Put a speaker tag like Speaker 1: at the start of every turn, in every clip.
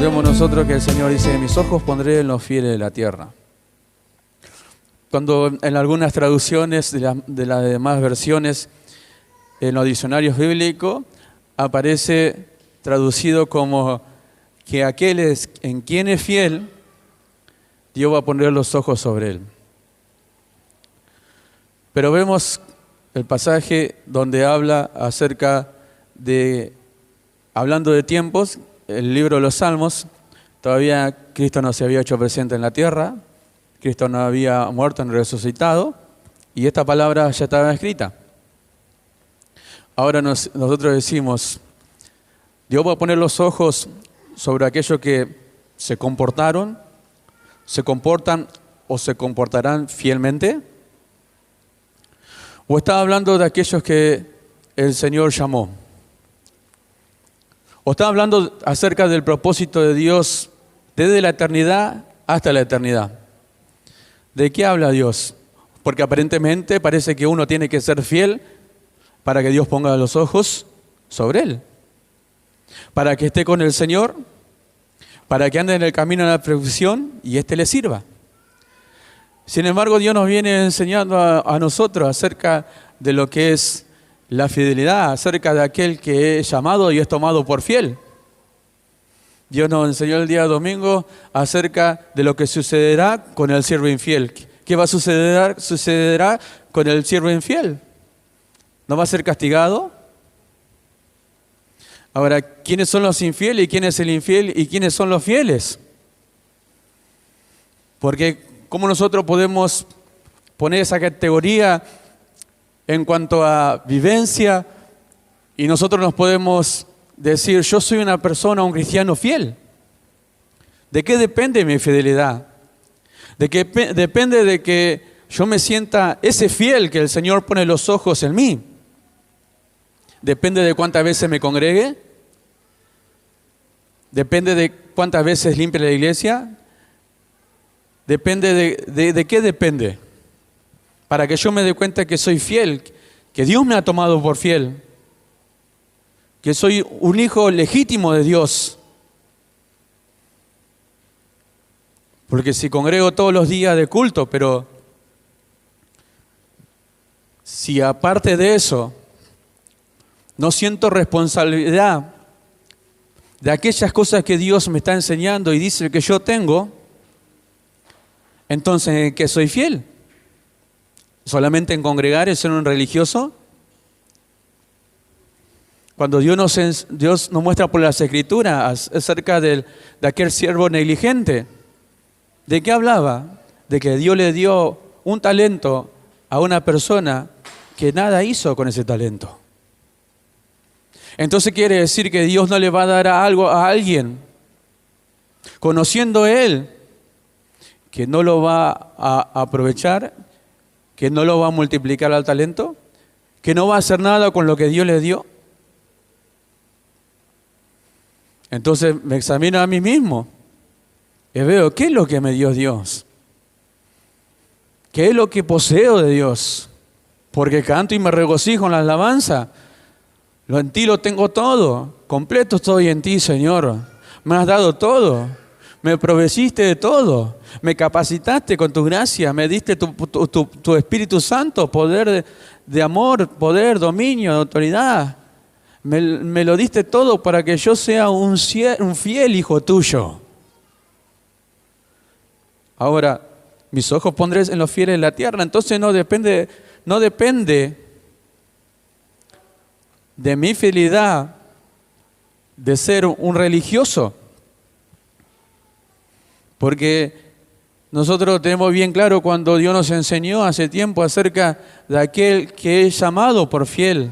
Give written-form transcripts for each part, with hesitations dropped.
Speaker 1: Recordemos nosotros que el Señor dice: mis ojos pondré en los fieles de la tierra. Cuando en algunas traducciones de las demás versiones, en los diccionarios bíblicos, aparece traducido como que aquel es en quien es fiel, Dios va a poner los ojos sobre él. Pero vemos el pasaje donde habla acerca de, hablando de tiempos, el libro de los Salmos, todavía Cristo no se había hecho presente en la tierra, Cristo no había muerto ni resucitado, y esta palabra ya estaba escrita. Ahora nosotros decimos, Dios va a poner los ojos sobre aquellos que se comportaron, se comportan o se comportarán fielmente. ¿O está hablando de aquellos que el Señor llamó? ¿O está hablando acerca del propósito de Dios desde la eternidad hasta la eternidad? ¿De qué habla Dios? Porque aparentemente parece que uno tiene que ser fiel para que Dios ponga los ojos sobre él, para que esté con el Señor, para que ande en el camino de la perfección y éste le sirva. Sin embargo, Dios nos viene enseñando a nosotros acerca de lo que es la fidelidad, acerca de aquel que es llamado y es tomado por fiel. Dios nos enseñó el día domingo acerca de lo que sucederá con el siervo infiel. ¿Qué va a suceder? Sucederá con el siervo infiel. ¿No va a ser castigado? Ahora, ¿quiénes son los infieles y quién es el infiel y quiénes son los fieles? Porque ¿cómo nosotros podemos poner esa categoría en cuanto a vivencia y nosotros nos podemos decir, yo soy una persona, un cristiano fiel? ¿De qué depende mi fidelidad? ¿De qué depende de que yo me sienta ese fiel que el Señor pone los ojos en mí? ¿Depende de cuántas veces me congregue? ¿Depende de cuántas veces limpie la iglesia? ¿Depende de qué depende? Para que yo me dé cuenta que soy fiel, que Dios me ha tomado por fiel, que soy un hijo legítimo de Dios. Porque si congrego todos los días de culto, pero si aparte de eso no siento responsabilidad de aquellas cosas que Dios me está enseñando y dice que yo tengo, entonces ¿en qué soy fiel? ¿Solamente en congregar, en ser un religioso? Cuando Dios nos muestra por las Escrituras acerca de aquel siervo negligente, ¿de qué hablaba? De que Dios le dio un talento a una persona que nada hizo con ese talento. Entonces quiere decir que Dios no le va a dar algo a alguien, conociendo Él, que no lo va a aprovechar, que no lo va a multiplicar al talento, que no va a hacer nada con lo que Dios le dio. Entonces me examino a mí mismo y veo qué es lo que me dio Dios, qué es lo que poseo de Dios, porque canto y me regocijo en la alabanza. En ti lo tengo todo, completo estoy en ti, Señor. Me has dado todo, me proveciste de todo, me capacitaste con tu gracia, me diste tu Espíritu Santo, poder de amor, poder, dominio, autoridad. Me lo diste todo para que yo sea un fiel hijo tuyo. Ahora, mis ojos pondré en los fieles de la tierra, entonces no depende de mi fidelidad de ser un religioso. Porque nosotros tenemos bien claro cuando Dios nos enseñó hace tiempo acerca de aquel que es llamado por fiel,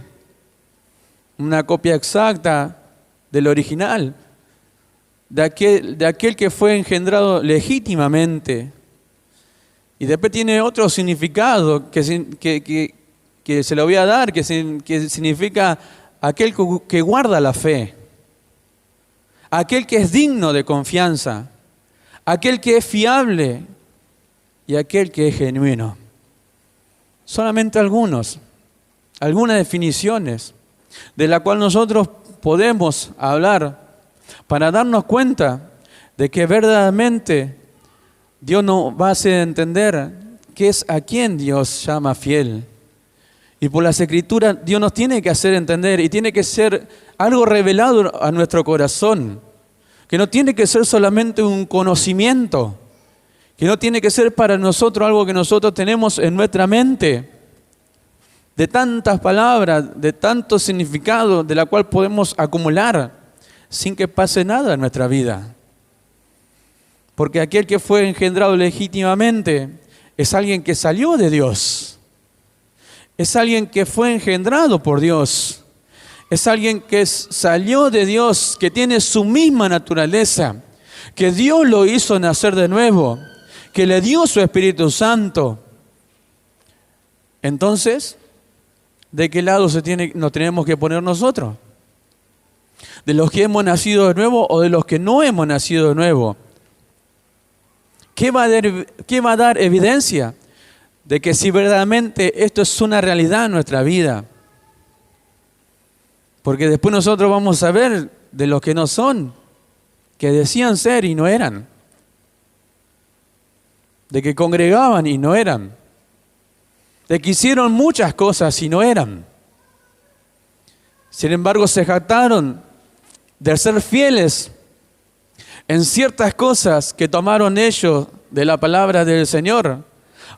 Speaker 1: una copia exacta del original, de aquel que fue engendrado legítimamente. Y después tiene otro significado que se lo voy a dar, que significa aquel que guarda la fe, aquel que es digno de confianza, aquel que es fiable y aquel que es genuino. Solamente algunas definiciones de la cual nosotros podemos hablar para darnos cuenta de que verdaderamente Dios nos va a hacer entender qué es a quién Dios llama fiel. Y por las Escrituras Dios nos tiene que hacer entender y tiene que ser algo revelado a nuestro corazón, que no tiene que ser solamente un conocimiento, que no tiene que ser para nosotros algo que nosotros tenemos en nuestra mente, de tantas palabras, de tanto significado, de la cual podemos acumular sin que pase nada en nuestra vida. Porque aquel que fue engendrado legítimamente es alguien que salió de Dios. Es alguien que fue engendrado por Dios. Es alguien que salió de Dios, que tiene su misma naturaleza, que Dios lo hizo nacer de nuevo, que le dio su Espíritu Santo. Entonces, ¿de qué lado nos tenemos que poner nosotros? ¿De los que hemos nacido de nuevo o de los que no hemos nacido de nuevo? ¿Qué va a dar evidencia de que si verdaderamente esto es una realidad en nuestra vida? Porque después nosotros vamos a ver de los que no son, que decían ser y no eran. De que congregaban y no eran. De que hicieron muchas cosas y no eran. Sin embargo, se jactaron de ser fieles en ciertas cosas que tomaron ellos de la palabra del Señor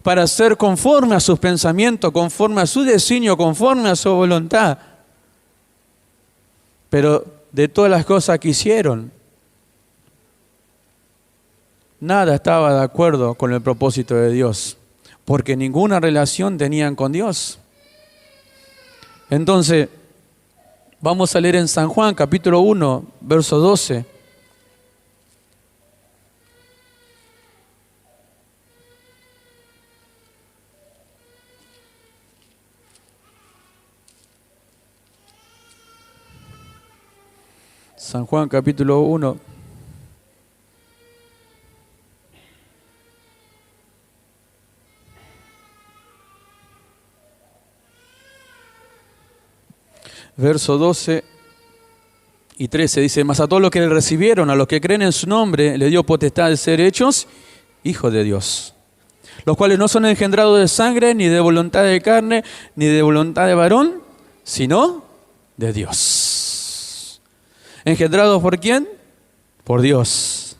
Speaker 1: para ser conforme a sus pensamientos, conforme a su designio, conforme a su voluntad. Pero de todas las cosas que hicieron, nada estaba de acuerdo con el propósito de Dios, porque ninguna relación tenían con Dios. Entonces, vamos a leer en San Juan, capítulo 1, verso 12. San Juan, capítulo 1. Verso 12 y 13 dice: mas a todos los que le recibieron, a los que creen en su nombre, le dio potestad de ser hechos hijos de Dios, los cuales no son engendrados de sangre, ni de voluntad de carne, ni de voluntad de varón, sino de Dios. ¿Engendrados por quién? Por Dios.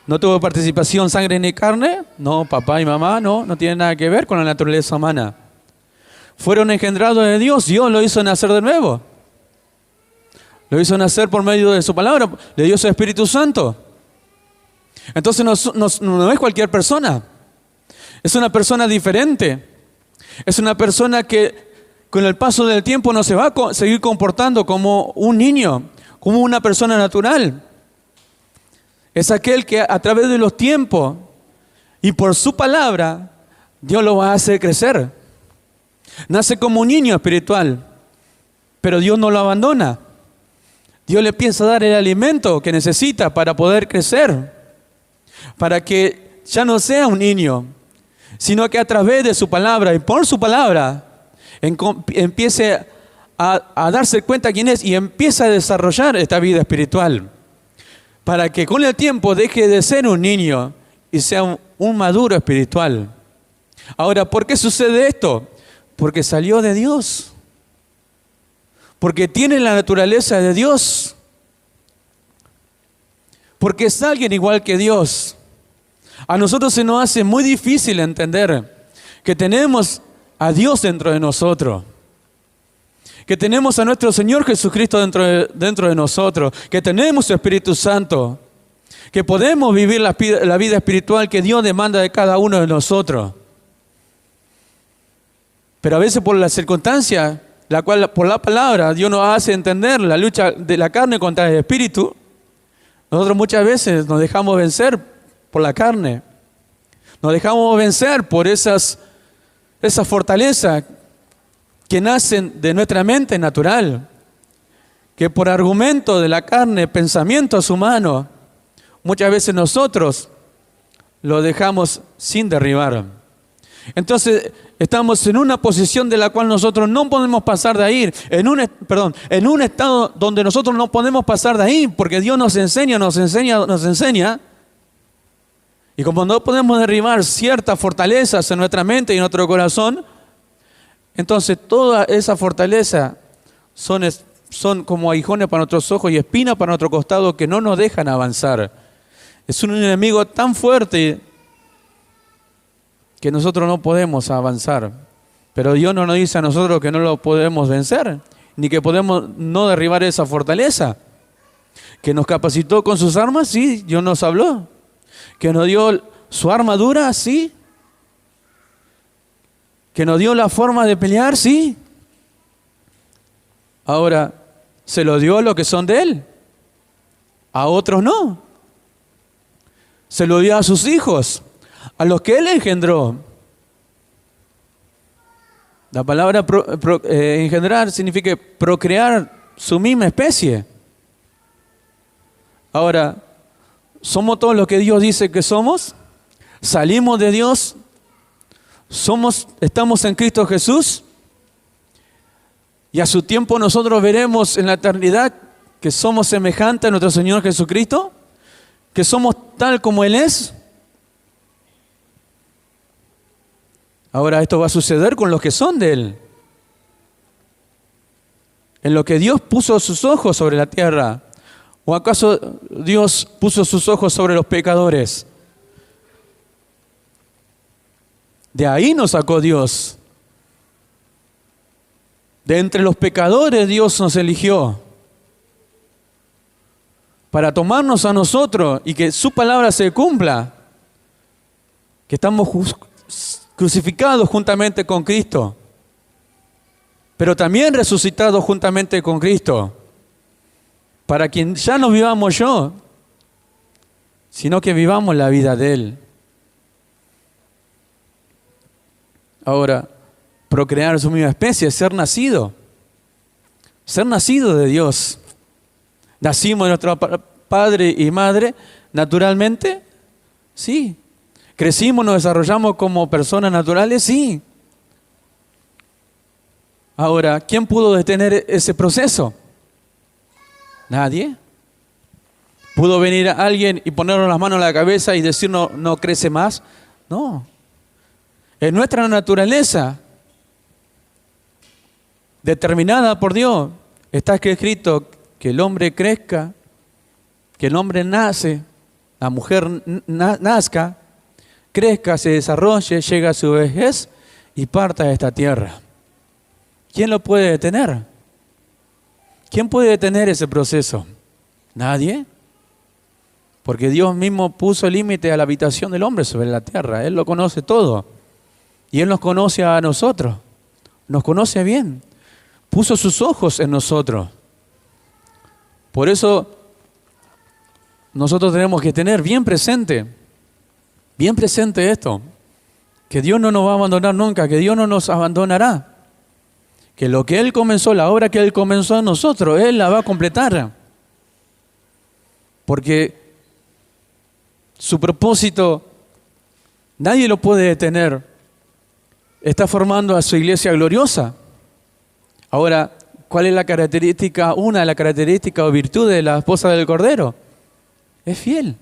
Speaker 1: ¿No tuvo participación sangre ni carne? No, papá y mamá, no tiene nada que ver con la naturaleza humana. Fueron engendrados de Dios, Dios lo hizo nacer de nuevo. Lo hizo nacer por medio de su palabra, le dio su Espíritu Santo. Entonces no es cualquier persona, es una persona diferente. Es una persona que con el paso del tiempo no se va a seguir comportando como un niño, como una persona natural. Es aquel que a través de los tiempos y por su palabra, Dios lo va a hacer crecer. Nace como un niño espiritual, pero Dios no lo abandona. Dios le piensa dar el alimento que necesita para poder crecer, para que ya no sea un niño, sino que a través de su palabra y por su palabra empiece a darse cuenta quién es y empieza a desarrollar esta vida espiritual, para que con el tiempo deje de ser un niño y sea un maduro espiritual. Ahora, ¿por qué sucede esto? Porque salió de Dios. Porque tiene la naturaleza de Dios. Porque es alguien igual que Dios. A nosotros se nos hace muy difícil entender que tenemos a Dios dentro de nosotros. Que tenemos a nuestro Señor Jesucristo dentro de nosotros. Que tenemos su Espíritu Santo. Que podemos vivir la vida espiritual que Dios demanda de cada uno de nosotros. Pero a veces por la circunstancia, la cual por la palabra Dios nos hace entender la lucha de la carne contra el espíritu, nosotros muchas veces nos dejamos vencer por la carne. Nos dejamos vencer por esas fortalezas que nacen de nuestra mente natural, que por argumento de la carne, pensamientos humanos, muchas veces nosotros lo dejamos sin derribar. Entonces estamos en una posición de la cual nosotros no podemos pasar de ahí, en un estado donde nosotros no podemos pasar de ahí, porque Dios nos enseña. Y como no podemos derribar ciertas fortalezas en nuestra mente y en nuestro corazón, entonces toda esa fortaleza son como aguijones para nuestros ojos y espinas para nuestro costado que no nos dejan avanzar. Es un enemigo tan fuerte que nosotros no podemos avanzar. Pero Dios no nos dice a nosotros que no lo podemos vencer, ni que podemos no derribar esa fortaleza. Que nos capacitó con sus armas, sí, Dios nos habló. Que nos dio su armadura, sí. Que nos dio la forma de pelear, sí. Ahora, se lo dio a los que son de Él. A otros no. Se lo dio a sus hijos, a los que Él engendró. La palabra engendrar significa procrear su misma especie. Ahora, ¿somos todos lo que Dios dice que somos? ¿Salimos de Dios? ¿Estamos en Cristo Jesús? Y a su tiempo nosotros veremos en la eternidad que somos semejantes a nuestro Señor Jesucristo, que somos tal como Él es. Ahora esto va a suceder con los que son de Él. En lo que Dios puso sus ojos sobre la tierra. ¿O acaso Dios puso sus ojos sobre los pecadores? De ahí nos sacó Dios. De entre los pecadores Dios nos eligió para tomarnos a nosotros y que su palabra se cumpla, que estamos crucificados juntamente con Cristo, pero también resucitados juntamente con Cristo, para que ya no vivamos yo, sino que vivamos la vida de Él. Ahora, procrear su misma especie, ser nacido de Dios. ¿Nacimos de nuestro padre y madre naturalmente? Sí. ¿Crecimos, nos desarrollamos como personas naturales? Sí. Ahora, ¿quién pudo detener ese proceso? Nadie. ¿Pudo venir alguien y ponernos las manos en la cabeza y decirnos no crece más? No. Es nuestra naturaleza, determinada por Dios. Está escrito que el hombre crezca, que el hombre nace, la mujer nazca, crezca, se desarrolle, llegue a su vejez y parta de esta tierra. ¿Quién lo puede detener? ¿Quién puede detener ese proceso? Nadie. Porque Dios mismo puso límite a la habitación del hombre sobre la tierra. Él lo conoce todo. Y Él nos conoce a nosotros. Nos conoce bien. Puso sus ojos en nosotros. Por eso nosotros tenemos que tener bien presente esto, que Dios no nos va a abandonar nunca, que Dios no nos abandonará, que lo que Él comenzó, la obra que Él comenzó en nosotros, Él la va a completar, porque su propósito nadie lo puede detener. Está formando a su iglesia gloriosa. Ahora, ¿cuál es la característica, una de las características o virtudes de la esposa del Cordero? Es fiel.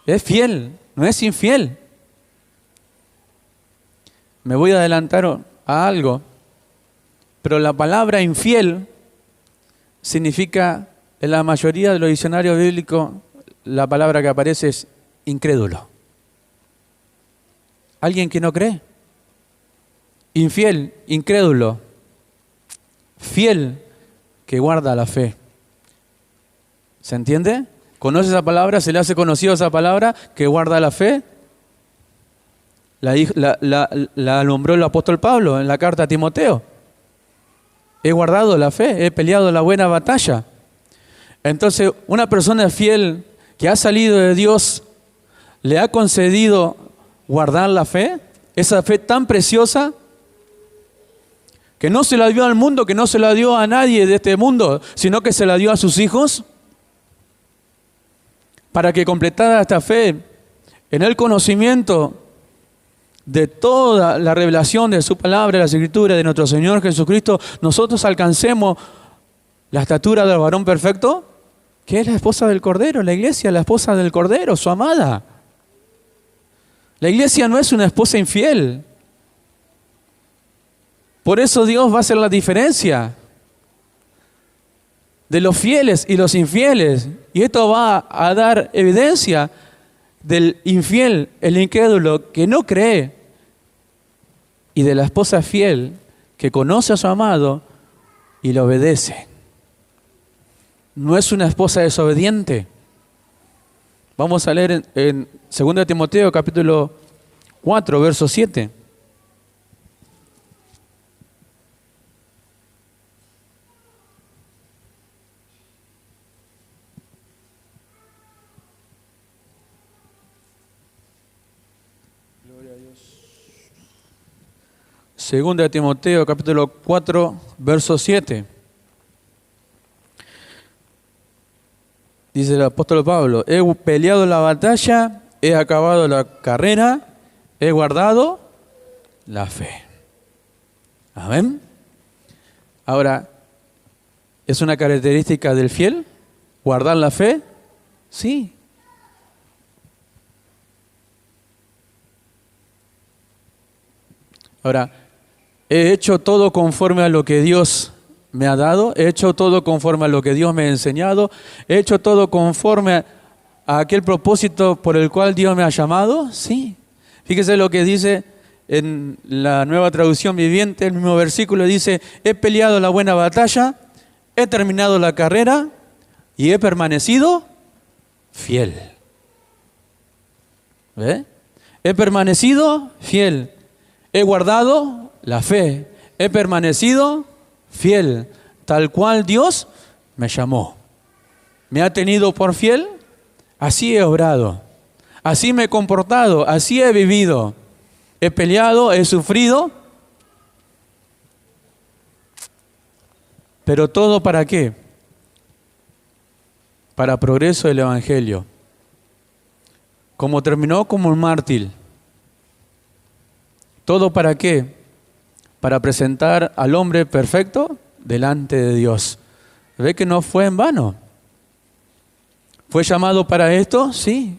Speaker 1: Es fiel, no es infiel. Me voy a adelantar a algo, pero la palabra infiel significa, en la mayoría de los diccionarios bíblicos, la palabra que aparece es incrédulo. Alguien que no cree. Infiel, incrédulo. Fiel, que guarda la fe. ¿Se entiende? ¿Conoce esa palabra? ¿Se le hace conocido esa palabra? Que guarda la fe. La nombró el apóstol Pablo en la carta a Timoteo. He guardado la fe, he peleado la buena batalla. Entonces, una persona fiel que ha salido de Dios, le ha concedido guardar la fe, esa fe tan preciosa, que no se la dio al mundo, que no se la dio a nadie de este mundo, sino que se la dio a sus hijos, para que completara esta fe en el conocimiento de toda la revelación de su palabra, de las escrituras, de nuestro Señor Jesucristo, nosotros alcancemos la estatura del varón perfecto, que es la esposa del Cordero, la iglesia, la esposa del Cordero, su amada. La iglesia no es una esposa infiel. Por eso Dios va a hacer la diferencia de los fieles y los infieles. Y esto va a dar evidencia del infiel, el incrédulo que no cree, y de la esposa fiel que conoce a su amado y le obedece. No es una esposa desobediente. Vamos a leer en 2 Timoteo capítulo 4, verso 7. Gloria a Dios. 2 Timoteo capítulo 4, verso 7. Dice el apóstol Pablo: he peleado la batalla, he acabado la carrera, he guardado la fe. Amén. Ahora, ¿es una característica del fiel guardar la fe? Sí. Ahora, he hecho todo conforme a lo que Dios me ha dado, he hecho todo conforme a lo que Dios me ha enseñado, he hecho todo conforme a aquel propósito por el cual Dios me ha llamado. Sí. Fíjese lo que dice en la Nueva Traducción Viviente, el mismo versículo dice: he peleado la buena batalla, he terminado la carrera y he permanecido fiel. ¿Ve? He permanecido fiel, he guardado la fe, he permanecido fiel, tal cual Dios me llamó. Me ha tenido por fiel, así he obrado, así me he comportado, así he vivido. He peleado, he sufrido, pero ¿todo para qué? Para progreso del Evangelio. Como terminó como un mártir. ¿Todo para qué? Para presentar al hombre perfecto delante de Dios. ¿Ve que no fue en vano? ¿Fue llamado para esto? Sí.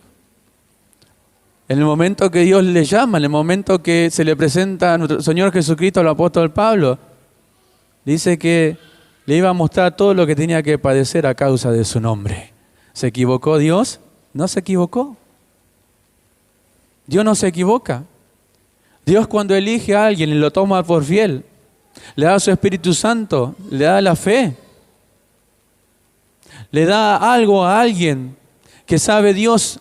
Speaker 1: En el momento que Dios le llama, en el momento que se le presenta a nuestro Señor Jesucristo al apóstol Pablo, dice que le iba a mostrar todo lo que tenía que padecer a causa de su nombre. ¿Se equivocó Dios? No se equivocó. Dios no se equivoca. Dios, cuando elige a alguien y lo toma por fiel, le da su Espíritu Santo, le da la fe, le da algo a alguien que sabe Dios,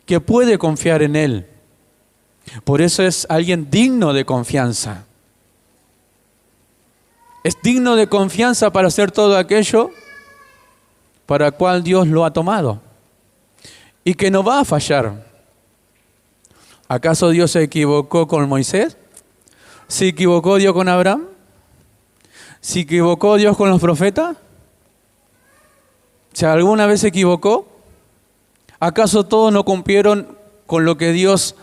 Speaker 1: que puede confiar en Él. Por eso es alguien digno de confianza. Es digno de confianza para hacer todo aquello para cual Dios lo ha tomado. Y que no va a fallar. ¿Acaso Dios se equivocó con Moisés? ¿Se equivocó Dios con Abraham? ¿Se equivocó Dios con los profetas? ¿Si alguna vez se equivocó? ¿Acaso todos no cumplieron con lo que Dios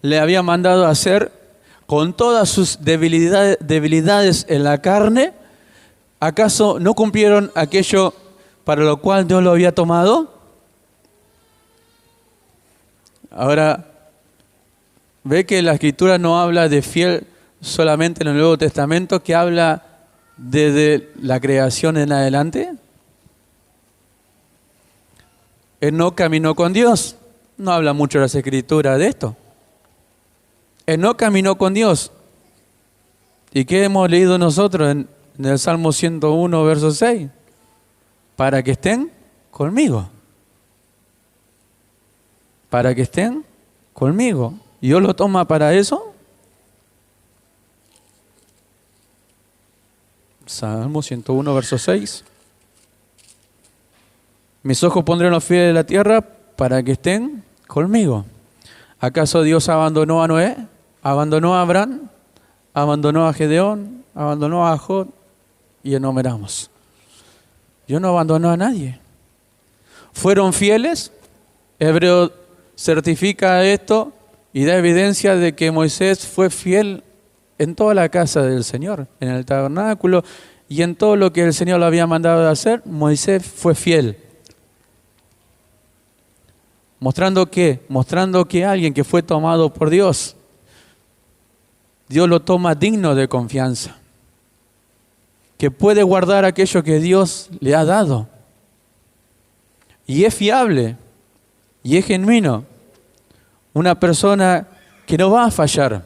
Speaker 1: le había mandado hacer, con todas sus debilidades en la carne? ¿Acaso no cumplieron aquello para lo cual Dios lo había tomado? Ahora, ve que la Escritura no habla de fiel solamente en el Nuevo Testamento, que habla desde la creación en adelante. Él no caminó con Dios. No habla mucho las Escrituras de esto. Él no caminó con Dios. ¿Y qué hemos leído nosotros en el Salmo 101, verso 6? Para que estén conmigo. Para que estén conmigo. ¿Y Dios lo toma para eso? Salmo 101, verso 6. Mis ojos pondré en los fieles de la tierra para que estén conmigo. ¿Acaso Dios abandonó a Noé? ¿Abandonó a Abraham? ¿Abandonó a Gedeón? ¿Abandonó a Job? Y enumeramos. Dios no abandonó a nadie. ¿Fueron fieles? Hebreo certifica esto y da evidencia de que Moisés fue fiel en toda la casa del Señor, en el tabernáculo y en todo lo que el Señor le había mandado de hacer. Moisés fue fiel. ¿Mostrando qué? Mostrando que alguien que fue tomado por Dios, Dios lo toma digno de confianza, que puede guardar aquello que Dios le ha dado. Y es fiable, y es genuino. Una persona que no va a fallar.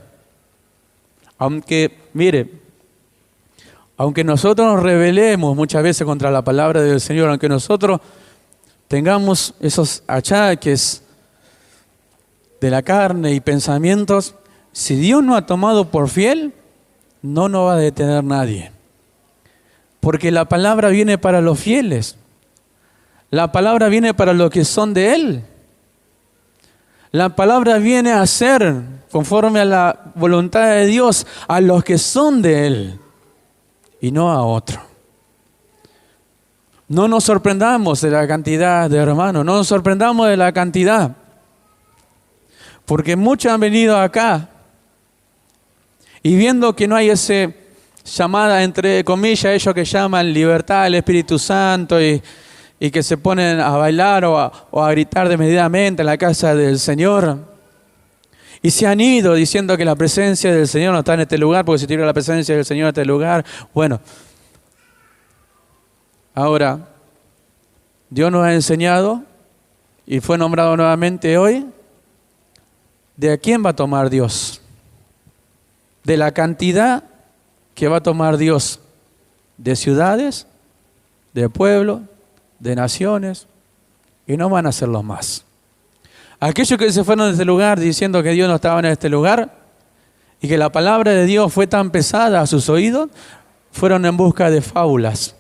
Speaker 1: Aunque, mire, aunque nosotros nos rebelemos muchas veces contra la palabra del Señor, aunque nosotros tengamos esos achaques de la carne y pensamientos, si Dios nos ha tomado por fiel, no nos va a detener nadie. Porque la palabra viene para los fieles. La palabra viene para los que son de Él. La palabra viene a ser conforme a la voluntad de Dios a los que son de Él y no a otro. No nos sorprendamos de la cantidad de hermanos, no nos sorprendamos de la cantidad, porque muchos han venido acá y viendo que no hay esa llamada, entre comillas, ellos que llaman libertad del Espíritu Santo y que se ponen a bailar o a gritar desmedidamente en la casa del Señor. Y se han ido diciendo que la presencia del Señor no está en este lugar, porque si tuviera la presencia del Señor en este lugar. Bueno, ahora, Dios nos ha enseñado, y fue nombrado nuevamente hoy, de a quién va a tomar Dios. De la cantidad que va a tomar Dios de ciudades, de pueblos, de naciones, y no van a ser los más. Aquellos que se fueron de este lugar diciendo que Dios no estaba en este lugar y que la palabra de Dios fue tan pesada a sus oídos, fueron en busca de fábulas.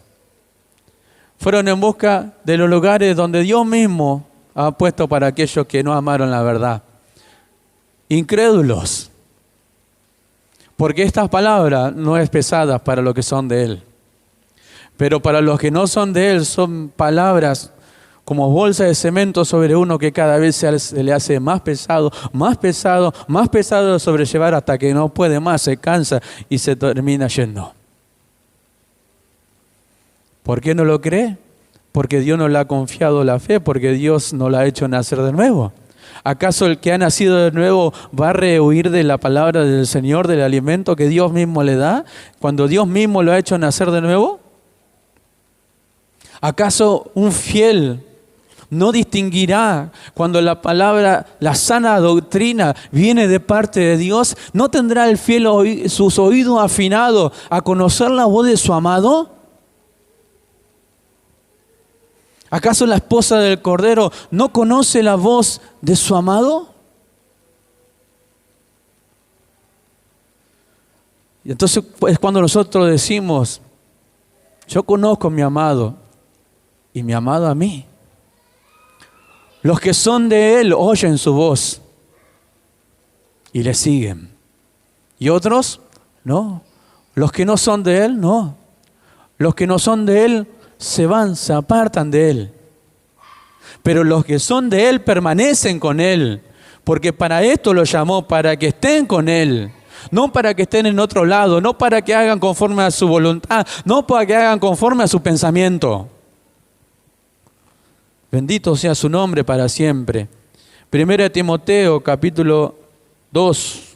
Speaker 1: Fueron en busca de los lugares donde Dios mismo ha puesto para aquellos que no amaron la verdad. Incrédulos. Porque estas palabras no es pesadas para los que son de Él. Pero para los que no son de Él son palabras como bolsa de cemento sobre uno que cada vez se le hace más pesado, más pesado, más pesado de sobrellevar hasta que no puede más, se cansa y se termina yendo. ¿Por qué no lo cree? Porque Dios no le ha confiado la fe, porque Dios no la ha hecho nacer de nuevo. ¿Acaso el que ha nacido de nuevo va a rehuir de la palabra del Señor, del alimento que Dios mismo le da, cuando Dios mismo lo ha hecho nacer de nuevo? ¿Acaso un fiel no distinguirá cuando la palabra, la sana doctrina viene de parte de Dios? ¿No tendrá el fiel sus oídos afinados a conocer la voz de su amado? ¿Acaso la esposa del Cordero no conoce la voz de su amado? Y entonces es cuando nosotros decimos, yo conozco a mi amado y mi amado a mí. Los que son de Él oyen su voz y le siguen. Y otros, no. Los que no son de Él, no. Los que no son de Él se van, se apartan de Él. Pero los que son de Él permanecen con Él. Porque para esto lo llamó, para que estén con Él. No para que estén en otro lado, no para que hagan conforme a su voluntad, no para que hagan conforme a su pensamiento. Bendito sea su nombre para siempre. 1 Timoteo, capítulo 2.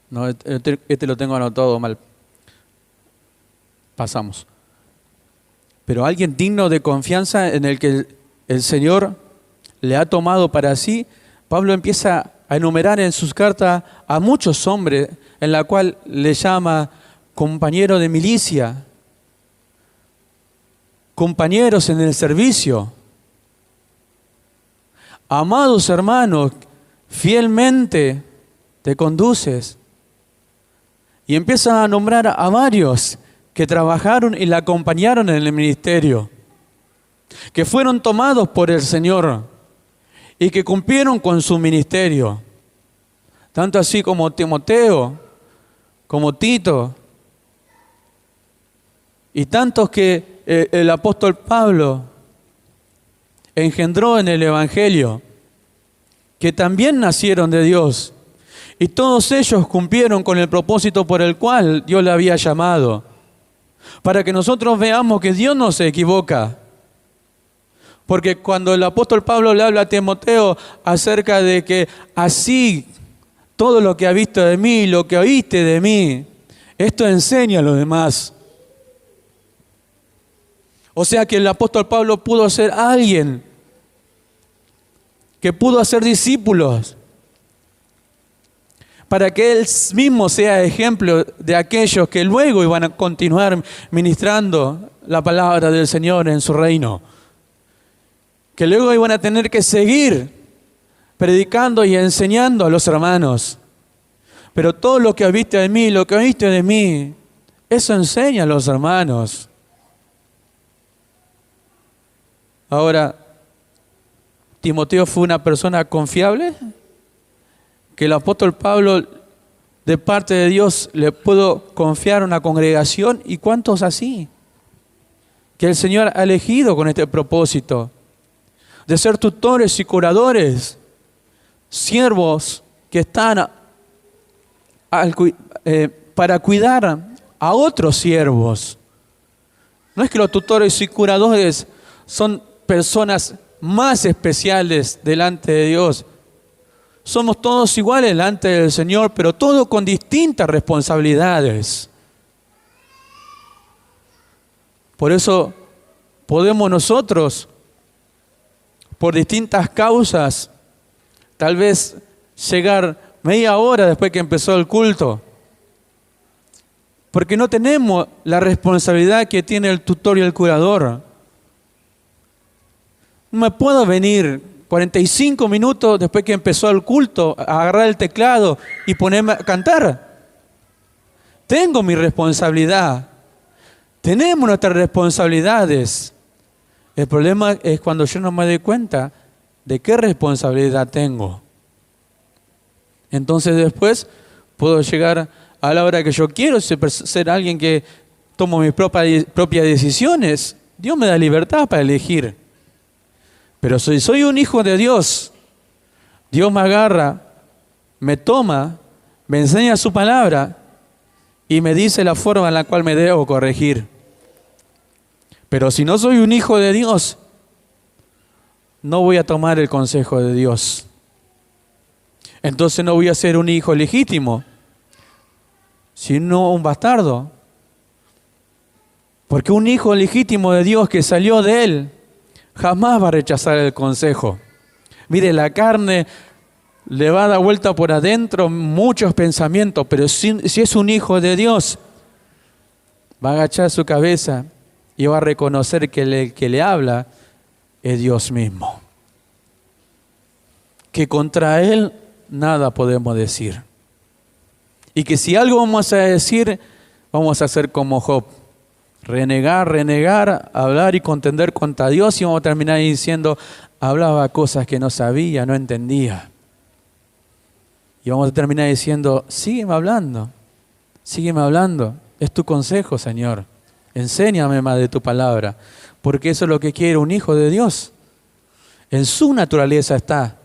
Speaker 1: No, este lo tengo anotado mal. Pasamos. Pero alguien digno de confianza en el que el Señor le ha tomado para sí, Pablo empieza a enumerar en sus cartas a muchos hombres, en la cual le llama compañero de milicia, compañeros en el servicio, amados hermanos fielmente te conduces. Y empieza a nombrar a varios que trabajaron y la acompañaron en el ministerio, que fueron tomados por el Señor y que cumplieron con su ministerio. Tanto así como Timoteo, como Tito, y tantos que el apóstol Pablo engendró en el Evangelio, que también nacieron de Dios. Y todos ellos cumplieron con el propósito por el cual Dios le había llamado. Para que nosotros veamos que Dios no se equivoca. Porque cuando el apóstol Pablo le habla a Timoteo acerca de que así todo lo que has visto de mí, lo que oíste de mí, esto enseña a los demás. O sea que el apóstol Pablo pudo ser alguien que pudo hacer discípulos para que él mismo sea ejemplo de aquellos que luego iban a continuar ministrando la palabra del Señor en su reino, que luego iban a tener que seguir predicando y enseñando a los hermanos. Pero todo lo que viste de mí, lo que oíste de mí, eso enseña a los hermanos. Ahora, ¿Timoteo fue una persona confiable? Que el apóstol Pablo, de parte de Dios, le pudo confiar a una congregación. ¿Y cuántos así? Que el Señor ha elegido con este propósito de ser tutores y curadores, siervos que están para cuidar a otros siervos. No es que los tutores y curadores son personas más especiales delante de Dios. Somos todos iguales delante del Señor, pero todos con distintas responsabilidades. Por eso podemos nosotros, por distintas causas, tal vez llegar media hora después que empezó el culto, porque no tenemos la responsabilidad que tiene el tutor y el curador. No me puedo venir 45 minutos después que empezó el culto a agarrar el teclado y ponerme a cantar. Tengo mi responsabilidad. Tenemos nuestras responsabilidades. El problema es cuando yo no me doy cuenta de qué responsabilidad tengo. Entonces después puedo llegar a la hora que yo quiero, ser alguien que tomo mis propias decisiones. Dios me da libertad para elegir. Pero si soy un hijo de Dios, Dios me agarra, me toma, me enseña su palabra y me dice la forma en la cual me debo corregir. Pero si no soy un hijo de Dios, no voy a tomar el consejo de Dios. Entonces no voy a ser un hijo legítimo, sino un bastardo. Porque un hijo legítimo de Dios que salió de Él, jamás va a rechazar el consejo. Mire, la carne le va a dar vuelta por adentro muchos pensamientos, pero si es un hijo de Dios, va a agachar su cabeza y va a reconocer que el que le habla es Dios mismo. Que contra Él nada podemos decir. Y que si algo vamos a decir, vamos a hacer como Job. Renegar, hablar y contender contra Dios, y vamos a terminar diciendo, hablaba cosas que no sabía, no entendía. Y vamos a terminar diciendo, sígueme hablando, es tu consejo, Señor. Enséñame más de tu palabra, porque eso es lo que quiere un hijo de Dios. En su naturaleza está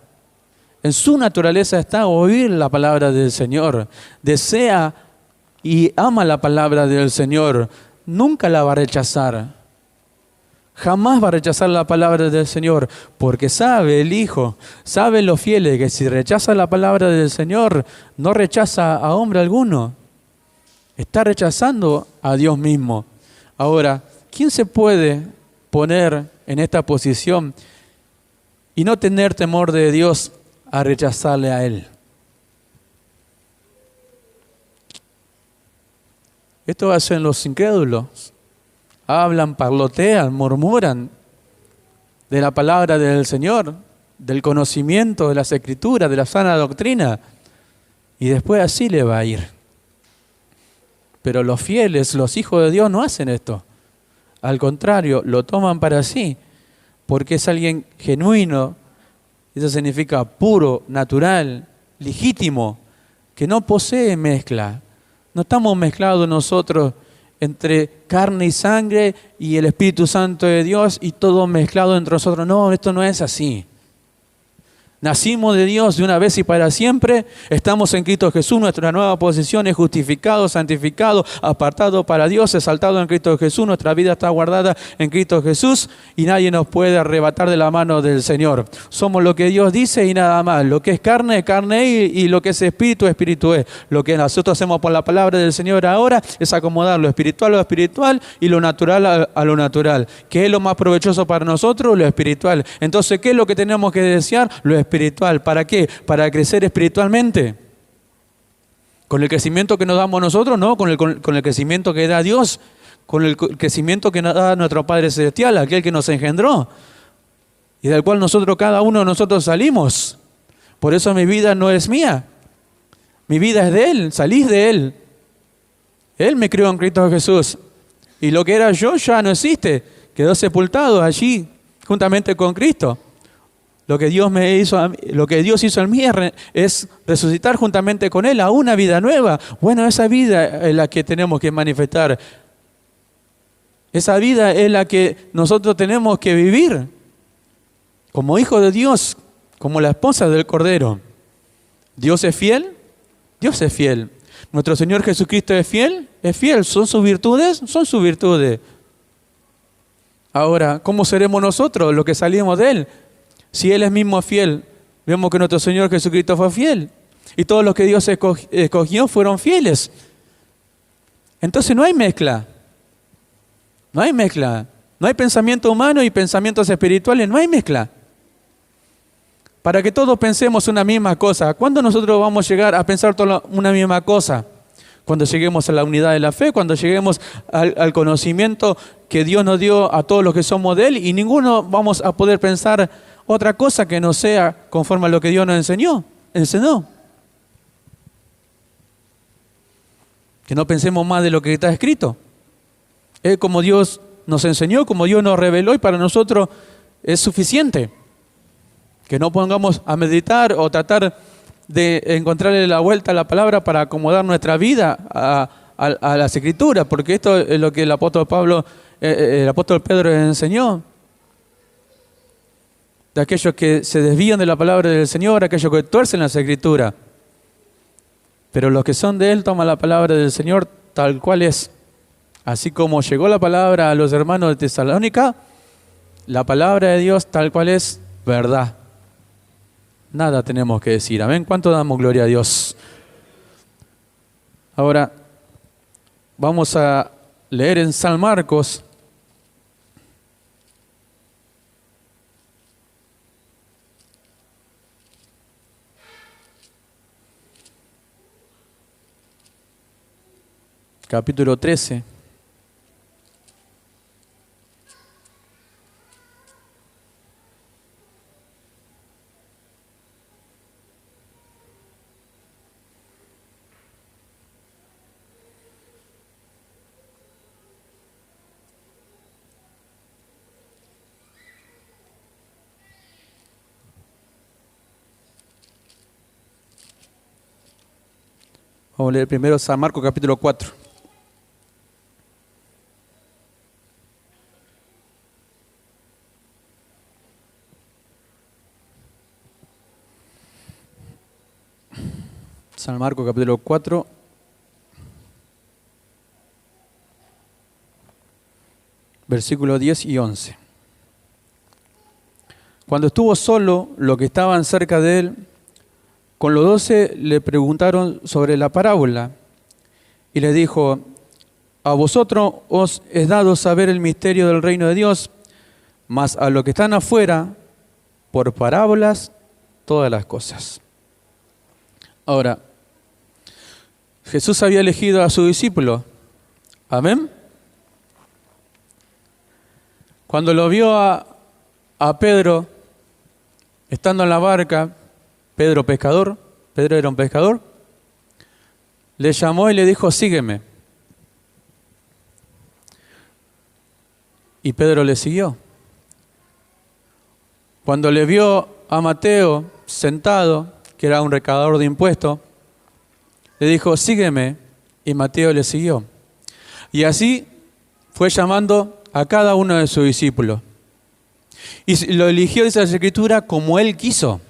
Speaker 1: oír la palabra del Señor. Desea y ama la palabra del Señor. Nunca la va a rechazar. Jamás va a rechazar la palabra del Señor, porque sabe el Hijo, sabe los fieles, que si rechaza la palabra del Señor, no rechaza a hombre alguno. Está rechazando a Dios mismo. Ahora, ¿quién se puede poner en esta posición y no tener temor de Dios a rechazarle a Él? Esto hacen los incrédulos. Hablan, parlotean, murmuran de la palabra del Señor. del conocimiento de las Escrituras, de la sana doctrina, y después así le va a ir. Pero los fieles, los hijos de Dios, no hacen esto. Al contrario, lo toman para sí, porque es alguien genuino. Eso significa puro, natural, legítimo, que no posee mezcla. No estamos mezclados nosotros entre carne y sangre y el Espíritu Santo de Dios y todo mezclado entre nosotros. No, esto no es así. Nacimos de Dios de una vez y para siempre. Estamos en Cristo Jesús. Nuestra nueva posición es justificado, santificado, apartado para Dios, exaltado en Cristo Jesús. Nuestra vida está guardada en Cristo Jesús y nadie nos puede arrebatar de la mano del Señor. Somos lo que Dios dice y nada más. Lo que es carne y lo que es espíritu es. Lo que nosotros hacemos por la palabra del Señor ahora es acomodar lo espiritual a lo espiritual y lo natural a lo natural. ¿Qué es lo más provechoso para nosotros? Lo espiritual. Entonces, ¿qué es lo que tenemos que desear? Lo espiritual. ¿Para qué? ¿Para crecer espiritualmente? ¿Con el crecimiento que nos damos nosotros? No, con el crecimiento que da Dios, con el crecimiento que nos da nuestro Padre Celestial, aquel que nos engendró, y del cual cada uno de nosotros salimos. Por eso mi vida no es mía, mi vida es de Él, salís de Él. Él me crió en Cristo Jesús, y lo que era yo ya no existe, quedó sepultado allí, juntamente con Cristo. Lo que Dios hizo en mí es resucitar juntamente con Él a una vida nueva. Bueno, esa vida es la que tenemos que manifestar. Esa vida es la que nosotros tenemos que vivir como hijos de Dios, como la esposa del Cordero. ¿Dios es fiel? Dios es fiel. ¿Nuestro Señor Jesucristo es fiel? Es fiel. ¿Son sus virtudes? Son sus virtudes. Ahora, ¿cómo seremos nosotros los que salimos de Él? Si Él es mismo fiel, vemos que nuestro Señor Jesucristo fue fiel. Y todos los que Dios escogió fueron fieles. Entonces no hay mezcla. No hay mezcla. No hay pensamiento humano y pensamientos espirituales. No hay mezcla. Para que todos pensemos una misma cosa. ¿Cuándo nosotros vamos a llegar a pensar una misma cosa? Cuando lleguemos a la unidad de la fe, cuando lleguemos al conocimiento que Dios nos dio a todos los que somos de Él, y ninguno vamos a poder pensar otra cosa que no sea conforme a lo que Dios nos enseñó. Que no pensemos más de lo que está escrito. Es como Dios nos enseñó, como Dios nos reveló, y para nosotros es suficiente. Que no pongamos a meditar o tratar de encontrarle la vuelta a la palabra para acomodar nuestra vida a las Escrituras, porque esto es lo que el apóstol Pedro enseñó. De aquellos que se desvían de la palabra del Señor, aquellos que tuercen las Escrituras. Pero los que son de Él toman la palabra del Señor tal cual es. Así como llegó la palabra a los hermanos de Tesalónica, la palabra de Dios tal cual es, verdad. Nada tenemos que decir. Amén. ¿Cuánto damos gloria a Dios? Ahora, vamos a leer en San Marcos, capítulo 13. Vamos a leer primero San Marcos capítulo 4. San Marcos capítulo 4, versículos 10 y 11. Cuando estuvo solo, los que estaban cerca de él, con los 12 le preguntaron sobre la parábola y le dijo: a vosotros os es dado saber el misterio del reino de Dios, mas a los que están afuera, por parábolas, todas las cosas. Ahora, Jesús había elegido a sus discípulos. Amén. Cuando lo vio a Pedro estando en la barca, Pedro pescador, Pedro era un pescador, le llamó y le dijo, sígueme. Y Pedro le siguió. Cuando le vio a Mateo sentado, que era un recaudador de impuestos, le dijo, sígueme, y Mateo le siguió. Y así fue llamando a cada uno de sus discípulos. Y lo eligió, dice la Escritura, como Él quiso.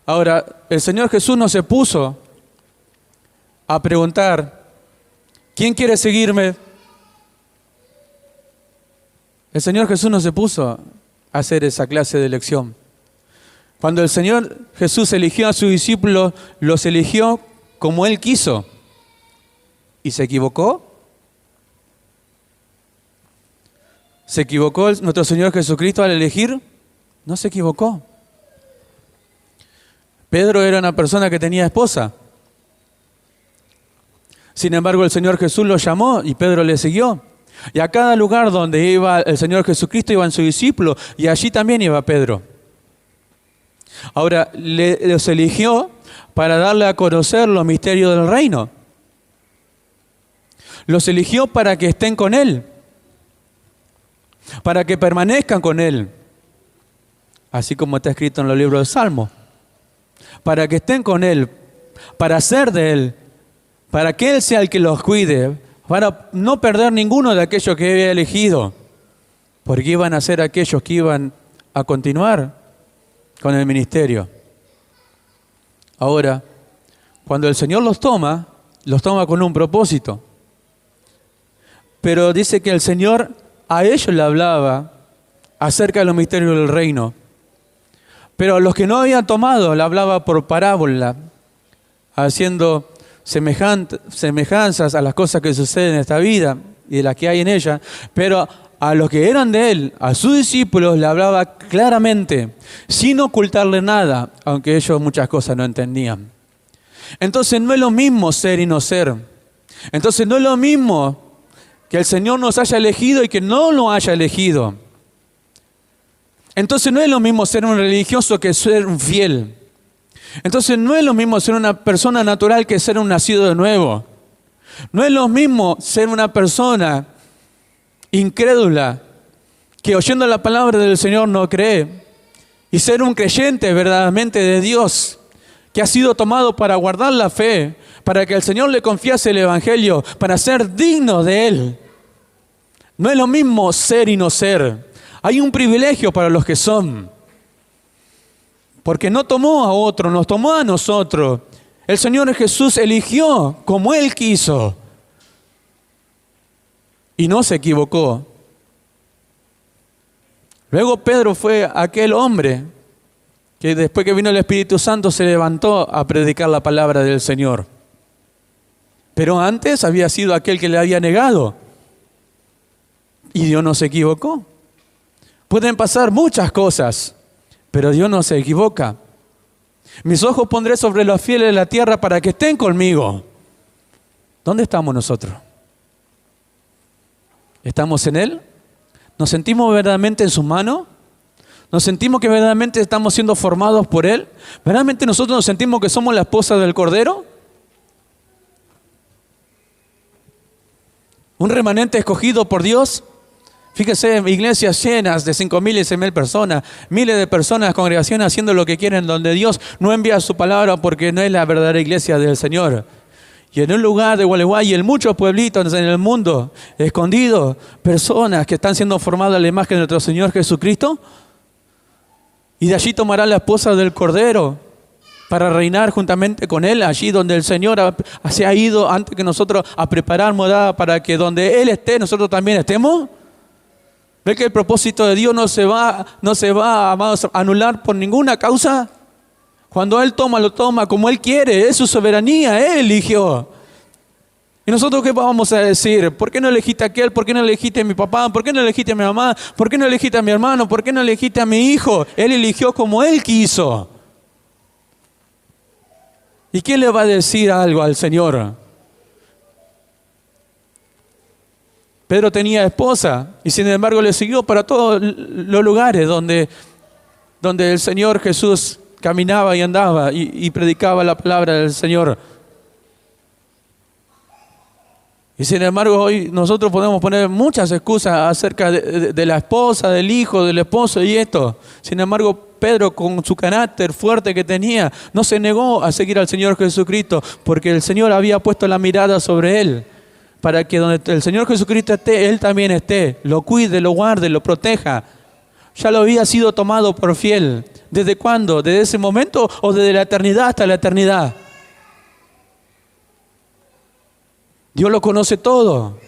Speaker 1: Ahora, el Señor Jesús no se puso a preguntar, ¿quién quiere seguirme? El Señor Jesús no se puso a hacer esa clase de elección. Cuando el Señor Jesús eligió a sus discípulos, los eligió como Él quiso. ¿Y se equivocó? ¿Se equivocó nuestro Señor Jesucristo al elegir? No se equivocó. Pedro era una persona que tenía esposa. Sin embargo, el Señor Jesús lo llamó y Pedro le siguió. Y a cada lugar donde iba el Señor Jesucristo iban sus discípulos y allí también iba Pedro. Ahora, los eligió para darle a conocer los misterios del reino. Los eligió para que estén con Él, para que permanezcan con Él, así como está escrito en los libros del Salmo, para que estén con Él, para ser de Él, para que Él sea el que los cuide, para no perder ninguno de aquellos que había elegido, porque iban a ser aquellos que iban a continuar con el ministerio. Ahora, cuando el Señor los toma con un propósito. Pero dice que el Señor a ellos le hablaba acerca de los misterios del reino. Pero a los que no habían tomado le hablaba por parábola, haciendo semejanzas a las cosas que suceden en esta vida y de las que hay en ella. Pero a los que eran de Él, a sus discípulos, le hablaba claramente, sin ocultarle nada, aunque ellos muchas cosas no entendían. Entonces no es lo mismo ser y no ser. Entonces no es lo mismo que el Señor nos haya elegido y que no lo haya elegido. Entonces no es lo mismo ser un religioso que ser un fiel. Entonces no es lo mismo ser una persona natural que ser un nacido de nuevo. No es lo mismo ser una persona incrédula que oyendo la palabra del Señor no cree, y ser un creyente verdaderamente de Dios que ha sido tomado para guardar la fe, para que el Señor le confiese el Evangelio, para ser digno de Él. No es lo mismo ser y no ser. Hay un privilegio para los que son. Porque no tomó a otro, nos tomó a nosotros. El Señor Jesús eligió como Él quiso. Y no se equivocó. Luego Pedro fue aquel hombre que después que vino el Espíritu Santo se levantó a predicar la palabra del Señor. Pero antes había sido aquel que le había negado. Y Dios no se equivocó. Pueden pasar muchas cosas, pero Dios no se equivoca. Mis ojos pondré sobre los fieles de la tierra para que estén conmigo. ¿Dónde estamos nosotros? ¿Estamos en Él? ¿Nos sentimos verdaderamente en sus manos? ¿Nos sentimos que verdaderamente estamos siendo formados por Él? ¿Verdaderamente nosotros nos sentimos que somos la esposa del Cordero? ¿Un remanente escogido por Dios? Fíjese, iglesias llenas de 5.000 y 6.000 personas, miles de personas, congregaciones haciendo lo que quieren, donde Dios no envía su palabra porque no es la verdadera iglesia del Señor. Y en un lugar de Gualeguay y en muchos pueblitos en el mundo, escondidos, personas que están siendo formadas a la imagen de nuestro Señor Jesucristo, y de allí tomará la esposa del Cordero para reinar juntamente con Él, allí donde el Señor se ha ido antes que nosotros a preparar morada para que donde Él esté, nosotros también estemos. ¿Ve que el propósito de Dios no se va, amados, a anular por ninguna causa? Cuando Él toma, lo toma como Él quiere, es su soberanía, Él eligió. ¿Y nosotros qué vamos a decir? ¿Por qué no elegiste a aquel? ¿Por qué no elegiste a mi papá? ¿Por qué no elegiste a mi mamá? ¿Por qué no elegiste a mi hermano? ¿Por qué no elegiste a mi hijo? Él eligió como Él quiso. ¿Y quién le va a decir algo al Señor? Pedro tenía esposa y sin embargo le siguió para todos los lugares donde donde el Señor Jesús caminaba y andaba y predicaba la palabra del Señor. Y sin embargo, hoy nosotros podemos poner muchas excusas acerca de la esposa, del hijo, del esposo y esto. Sin embargo, Pedro, con su carácter fuerte que tenía, no se negó a seguir al Señor Jesucristo, porque el Señor había puesto la mirada sobre él, para que donde el Señor Jesucristo esté, él también esté, lo cuide, lo guarde, lo proteja. Ya lo había sido tomado por fiel. ¿Desde cuándo? ¿Desde ese momento o desde la eternidad hasta la eternidad? Dios lo conoce todo.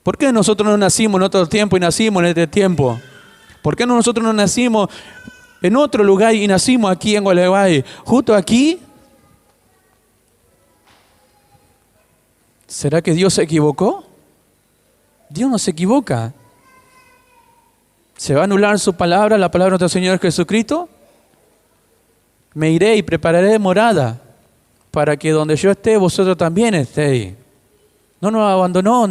Speaker 1: ¿Por qué nosotros no nacimos en otro tiempo y nacimos en este tiempo? ¿Por qué nosotros no nacimos en otro lugar y nacimos aquí en Gualeguay? Justo aquí. ¿Será que Dios se equivocó? Dios no se equivoca. ¿Se va a anular su palabra, la palabra de nuestro Señor Jesucristo? Me iré y prepararé morada, para que donde yo esté, vosotros también estéis. No lo abandonó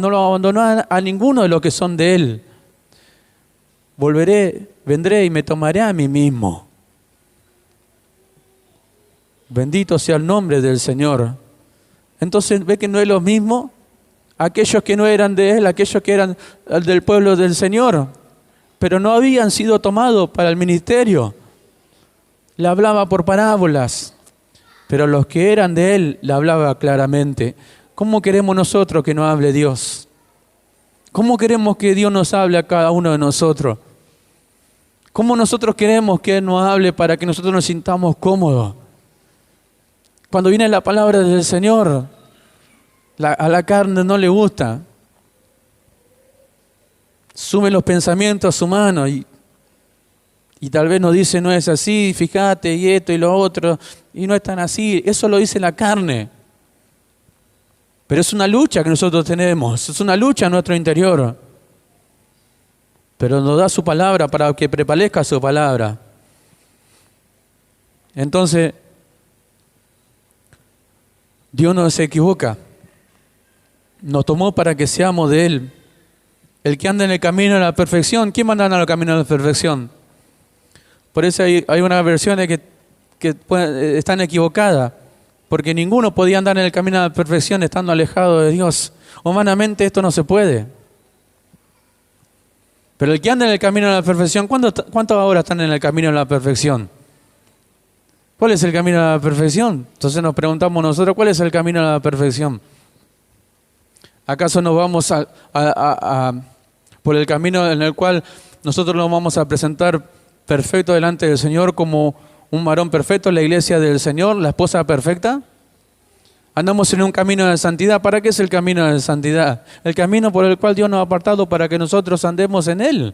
Speaker 1: a ninguno de los que son de Él. Vendré y me tomaré a mí mismo. Bendito sea el nombre del Señor. Entonces, ¿ve que no es lo mismo? Aquellos que no eran de Él, aquellos que eran del pueblo del Señor, pero no habían sido tomados para el ministerio. Le hablaba por parábolas. Pero los que eran de Él, le hablaba claramente. ¿Cómo queremos nosotros que nos hable Dios? ¿Cómo queremos que Dios nos hable a cada uno de nosotros? ¿Cómo nosotros queremos que Él nos hable para que nosotros nos sintamos cómodos? Cuando viene la palabra del Señor, a la carne no le gusta. Sume los pensamientos humanos y tal vez nos dice, no es así, fíjate, y esto y lo otro, y no es tan así. Eso lo dice la carne. Pero es una lucha que nosotros tenemos, es una lucha en nuestro interior. Pero nos da su palabra para que prevalezca su palabra. Entonces, Dios no se equivoca. Nos tomó para que seamos de Él. El que anda en el camino de la perfección, ¿quién manda en el camino de la perfección? Por eso hay unas versiones que están equivocadas, porque ninguno podía andar en el camino de la perfección estando alejado de Dios. Humanamente esto no se puede. Pero el que anda en el camino de la perfección, ¿cuántos ahora están en el camino de la perfección? ¿Cuál es el camino de la perfección? Entonces nos preguntamos nosotros, ¿cuál es el camino de la perfección? ¿Acaso nos vamos por el camino en el cual nosotros nos vamos a presentar perfecto delante del Señor como un varón perfecto, la iglesia del Señor, la esposa perfecta? Andamos en un camino de santidad. ¿Para qué es el camino de santidad? El camino por el cual Dios nos ha apartado para que nosotros andemos en Él.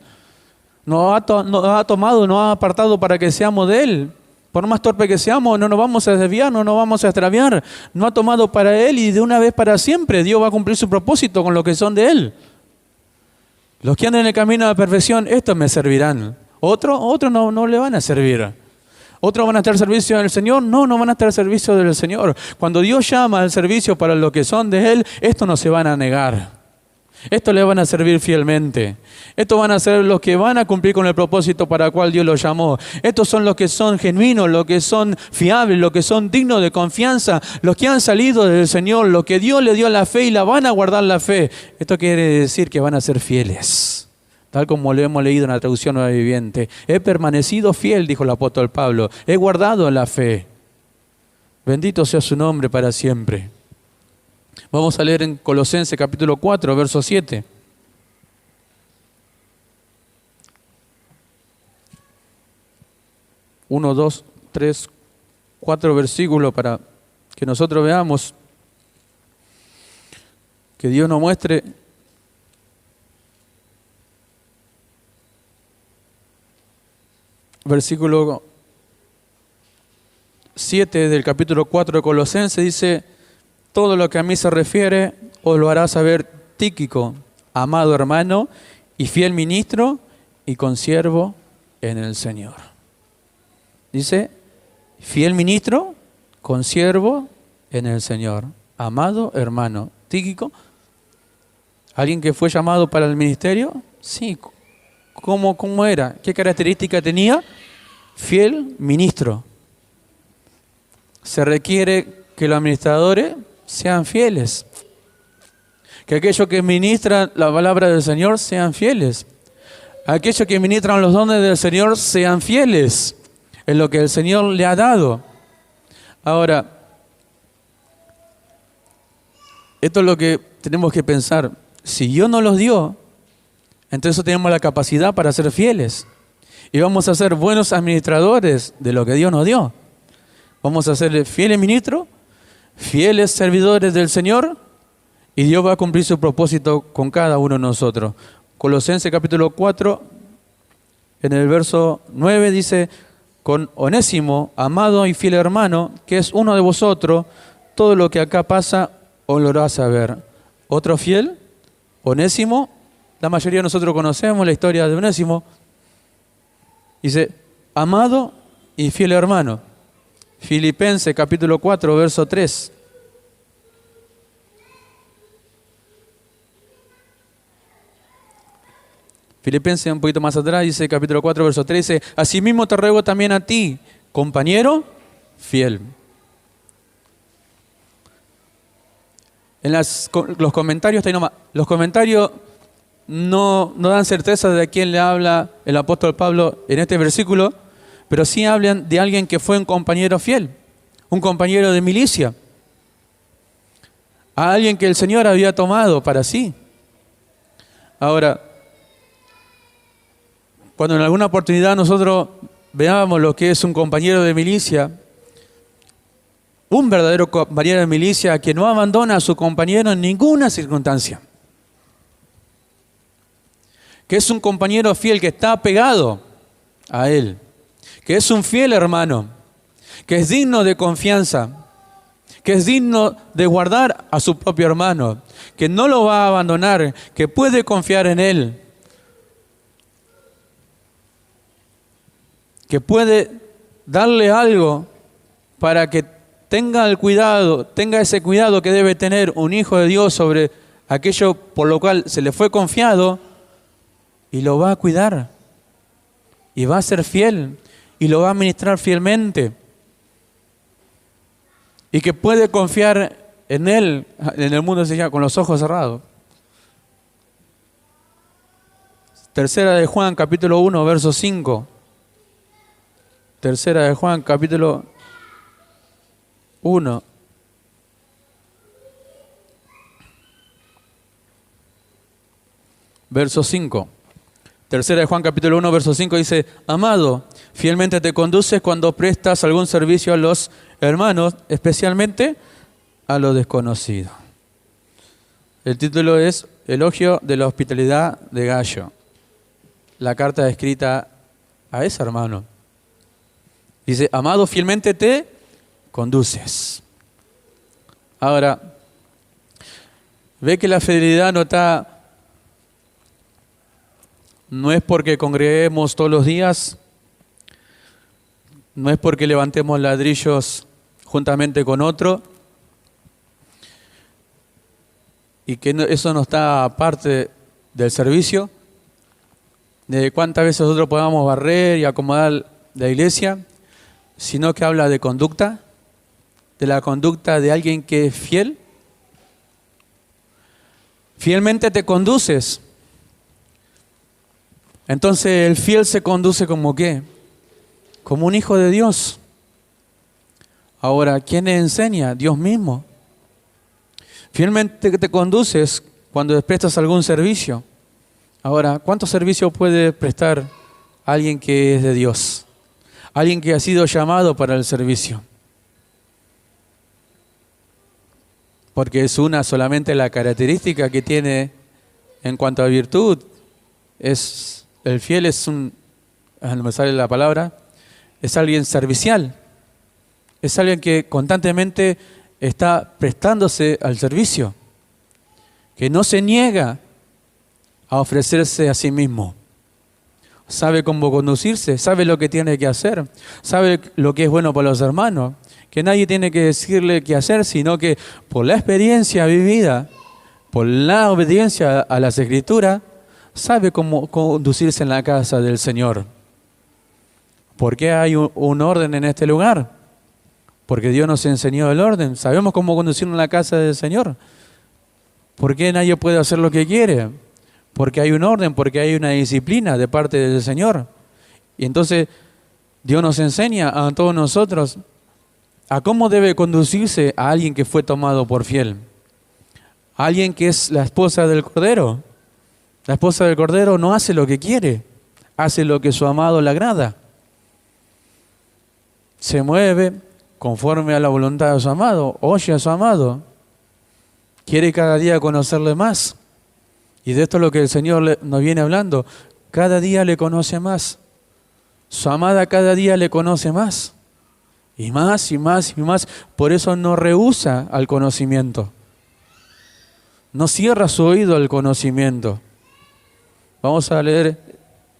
Speaker 1: Nos ha tomado, nos ha apartado para que seamos de Él. Por más torpe que seamos, no nos vamos a desviar, no nos vamos a extraviar. Nos ha tomado para Él y de una vez para siempre Dios va a cumplir su propósito con los que son de Él. Los que andan en el camino de la perfección, estos me servirán. Otros no le van a servir. ¿Otros van a estar al servicio del Señor? No van a estar al servicio del Señor. Cuando Dios llama al servicio para los que son de Él, estos no se van a negar. Estos le van a servir fielmente. Estos van a ser los que van a cumplir con el propósito para el cual Dios los llamó. Estos son los que son genuinos, los que son fiables, los que son dignos de confianza, los que han salido del Señor, los que Dios le dio la fe y la van a guardar la fe. Esto quiere decir que van a ser fieles. Tal como lo hemos leído en la traducción Nueva Viviente. He permanecido fiel, dijo el apóstol Pablo. He guardado la fe. Bendito sea su nombre para siempre. Vamos a leer en Colosenses capítulo 4, verso 7. Uno, dos, tres, 4 versículos para que nosotros veamos, que Dios nos muestre versículo 7 del capítulo 4 de Colosenses dice: todo lo que a mí se refiere os lo hará saber Tíquico, amado hermano y fiel ministro y consiervo en el Señor. Dice, fiel ministro, consiervo en el Señor, amado hermano. Tíquico, ¿alguien que fue llamado para el ministerio? Sí, ¿Cómo era? ¿Qué característica tenía? Fiel ministro. Se requiere que los administradores sean fieles. Que aquellos que ministran la palabra del Señor sean fieles. Aquellos que ministran los dones del Señor sean fieles en lo que el Señor le ha dado. Ahora, esto es lo que tenemos que pensar. Si Dios nos los dio, entonces tenemos la capacidad para ser fieles. Y vamos a ser buenos administradores de lo que Dios nos dio. Vamos a ser fieles ministros, fieles servidores del Señor, y Dios va a cumplir su propósito con cada uno de nosotros. Colosenses capítulo 4, en el verso 9 dice: con Onésimo, amado y fiel hermano, que es uno de vosotros, todo lo que acá pasa os lo hará saber. Otro fiel, Onésimo, la mayoría de nosotros conocemos la historia de Onésimo. Dice, amado y fiel hermano. Filipenses capítulo 4, verso 3. Filipenses un poquito más atrás, dice capítulo 4, verso 13. Asimismo te ruego también a ti, compañero fiel. En los comentarios, los comentarios no dan certeza de a quién le habla el apóstol Pablo en este versículo, pero sí hablan de alguien que fue un compañero fiel, un compañero de milicia, a alguien que el Señor había tomado para sí. Ahora, cuando en alguna oportunidad nosotros veamos lo que es un compañero de milicia, un verdadero compañero de milicia que no abandona a su compañero en ninguna circunstancia, que es un compañero fiel que está pegado a él, que es un fiel hermano, que es digno de confianza, que es digno de guardar a su propio hermano, que no lo va a abandonar, que puede confiar en él, que puede darle algo para que tenga ese cuidado que debe tener un hijo de Dios sobre aquello por lo cual se le fue confiado, y lo va a cuidar, y va a ser fiel, y lo va a administrar fielmente, y que puede confiar en él, en el mundo con los ojos cerrados. Tercera de Juan, capítulo 1, verso 5. Tercera de Juan, capítulo 1. Verso 5. Tercera de Juan, capítulo 1, verso 5 dice: amado, fielmente te conduces cuando prestas algún servicio a los hermanos, especialmente a los desconocidos. El título es Elogio de la hospitalidad de Gallo. La carta escrita a ese hermano. Dice, amado, fielmente te conduces. Ahora, ve que la fidelidad no es porque congreguemos todos los días, no es porque levantemos ladrillos juntamente con otro, y que eso no está aparte del servicio, de cuántas veces nosotros podamos barrer y acomodar la iglesia, sino que habla de conducta, de la conducta de alguien que es fiel. Fielmente te conduces. Entonces el fiel se conduce como ¿qué? Como un hijo de Dios. Ahora, ¿quién le enseña? Dios mismo. Fielmente te conduces cuando prestas algún servicio. Ahora, ¿cuántos servicios puede prestar alguien que es de Dios? Alguien que ha sido llamado para el servicio. Porque es una solamente la característica que tiene en cuanto a virtud. El fiel es no me sale la palabra, es alguien servicial. Es alguien que constantemente está prestándose al servicio. Que no se niega a ofrecerse a sí mismo. Sabe cómo conducirse, sabe lo que tiene que hacer, sabe lo que es bueno para los hermanos, que nadie tiene que decirle qué hacer, sino que por la experiencia vivida, por la obediencia a las Escrituras, sabe cómo conducirse en la casa del Señor. ¿Por qué hay un orden en este lugar? Porque Dios nos enseñó el orden. Sabemos cómo conducirnos en la casa del Señor. ¿Por qué nadie puede hacer lo que quiere? Porque hay un orden, porque hay una disciplina de parte del Señor. Y entonces Dios nos enseña a todos nosotros a cómo debe conducirse a alguien que fue tomado por fiel. A alguien que es la esposa del Cordero. La esposa del Cordero no hace lo que quiere, hace lo que su amado le agrada. Se mueve conforme a la voluntad de su amado, oye a su amado, quiere cada día conocerle más. Y de esto es lo que el Señor nos viene hablando. Cada día le conoce más. Su amada cada día le conoce más. Y más y más y más. Por eso no rehúsa al conocimiento. No cierra su oído al conocimiento. Vamos a leer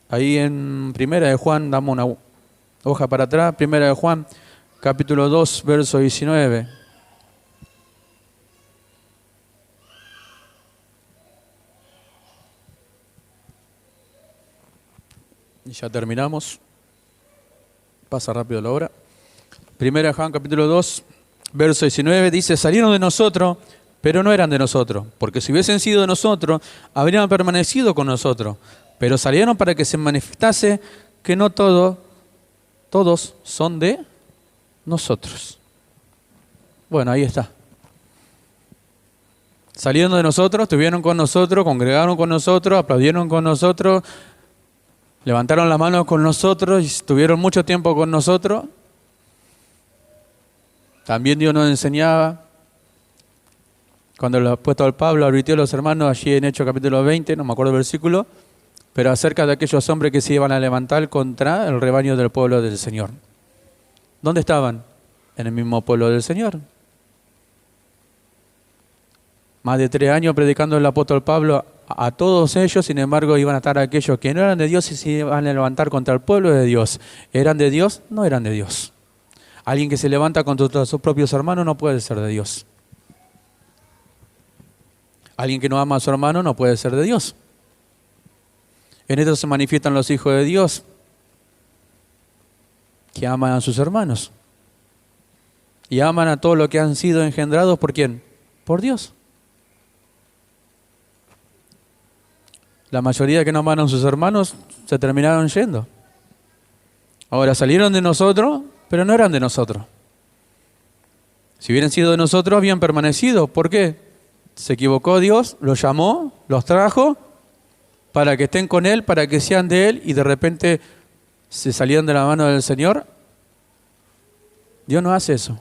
Speaker 1: ahí en Primera de Juan, damos una hoja para atrás, Primera de Juan, capítulo 2, verso 19. Y ya terminamos. Pasa rápido la hora. Primera de Juan, capítulo 2, verso 19, dice, salieron de nosotros, pero no eran de nosotros, porque si hubiesen sido de nosotros, habrían permanecido con nosotros. Pero salieron para que se manifestase que no todos son de nosotros. Bueno, ahí está. Salieron de nosotros, estuvieron con nosotros, congregaron con nosotros, aplaudieron con nosotros, levantaron las manos con nosotros y estuvieron mucho tiempo con nosotros. También Dios nos enseñaba, cuando el apóstol Pablo advirtió a los hermanos allí en Hechos capítulo 20, no me acuerdo el versículo, pero acerca de aquellos hombres que se iban a levantar contra el rebaño del pueblo del Señor. ¿Dónde estaban? En el mismo pueblo del Señor. Más de 3 años predicando el apóstol Pablo a todos ellos, sin embargo iban a estar aquellos que no eran de Dios y se iban a levantar contra el pueblo de Dios. ¿Eran de Dios? No eran de Dios. Alguien que se levanta contra sus propios hermanos no puede ser de Dios. Alguien que no ama a su hermano no puede ser de Dios. En esto se manifiestan los hijos de Dios, que aman a sus hermanos. Y aman a todos los que han sido engendrados, ¿por quién? Por Dios. La mayoría que no aman a sus hermanos se terminaron yendo. Ahora salieron de nosotros, pero no eran de nosotros. Si hubieran sido de nosotros, habían permanecido. ¿Por qué? Se equivocó Dios, los llamó, los trajo para que estén con Él, para que sean de Él, y de repente se salieron de la mano del Señor. Dios no hace eso.